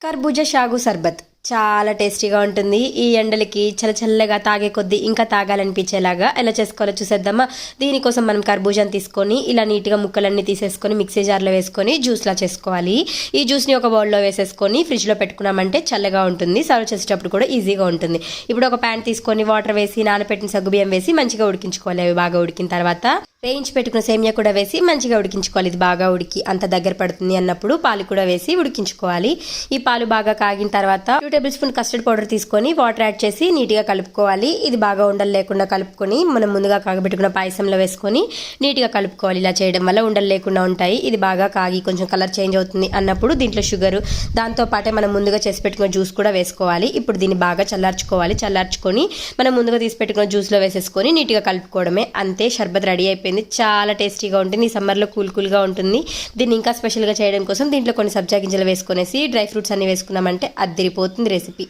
కర్బూజా షాగు సర్బత్ చాలా టేస్టీగా ఉంటుంది. ఈ ఎండలకి చల్లగా తాగే కొద్దీ ఇంకా తాగాలనిపించేలాగా ఎలా చేసుకోవాలో చూసేద్దామా. దీనికోసం మనం కర్బూజాని తీసుకొని ఇలా నీట్గా ముక్కలన్నీ తీసేసుకొని మిక్సీ జార్లో వేసుకొని జ్యూస్లా చేసుకోవాలి. ఈ జ్యూస్ని ఒక బౌల్లో వేసేసుకొని ఫ్రిడ్జ్లో పెట్టుకున్నామంటే చల్లగా ఉంటుంది. సర్వ్ చేసేటప్పుడు కూడా ఈజీగా ఉంటుంది. ఇప్పుడు ఒక ప్యాన్ తీసుకొని వాటర్ వేసి నానబెట్టిన సగ్గుబియ్యం వేసి మంచిగా ఉడికించుకోవాలి. అవి బాగా ఉడికిన తర్వాత వేయించి పెట్టుకున్న సేమియా కూడా వేసి మంచిగా ఉడికించుకోవాలి. ఇది బాగా ఉడికి అంత దగ్గర పడుతుంది అన్నప్పుడు పాలు కూడా వేసి ఉడికించుకోవాలి. ఈ పాలు బాగా కాగిన తర్వాత 2 టేబుల్ స్పూన్ కస్టర్డ్ పౌడర్ తీసుకొని వాటర్ యాడ్ చేసి నీట్గా కలుపుకోవాలి. ఇది బాగా ఉండలు లేకుండా కలుపుకొని మనం ముందుగా కాగబెట్టుకున్న పాయసంలో వేసుకొని నీట్గా కలుపుకోవాలి. ఇలా చేయడం వల్ల ఉండలు లేకుండా ఉంటాయి. ఇది బాగా కాగి కొంచెం కలర్ చేంజ్ అవుతుంది అన్నప్పుడు దీంట్లో షుగర్ దాంతో పాటే మనం ముందుగా చేసి పెట్టుకున్న జ్యూస్ కూడా వేసుకోవాలి. ఇప్పుడు దీన్ని బాగా చల్లార్చుకోవాలి. చల్లార్చుకొని మనం ముందుగా తీసి పెట్టుకున్న జ్యూస్లో వేసేసుకొని నీట్గా కలుపుకోవడమే. అంతే, షర్బత్ రెడీ అయిపోయింది. చాలా టేస్టీగా ఉంటుంది. ఈ సమ్మర్లో కూల్గా ఉంటుంది. దీన్ని ఇంకా స్పెషల్గా చేయడం కోసం దీంట్లో కొన్ని సబ్జా గింజలు వేసుకునేసి డ్రై ఫ్రూట్స్ అన్ని వేసుకున్నామంటే అదిరిపోతుంది రెసిపీ.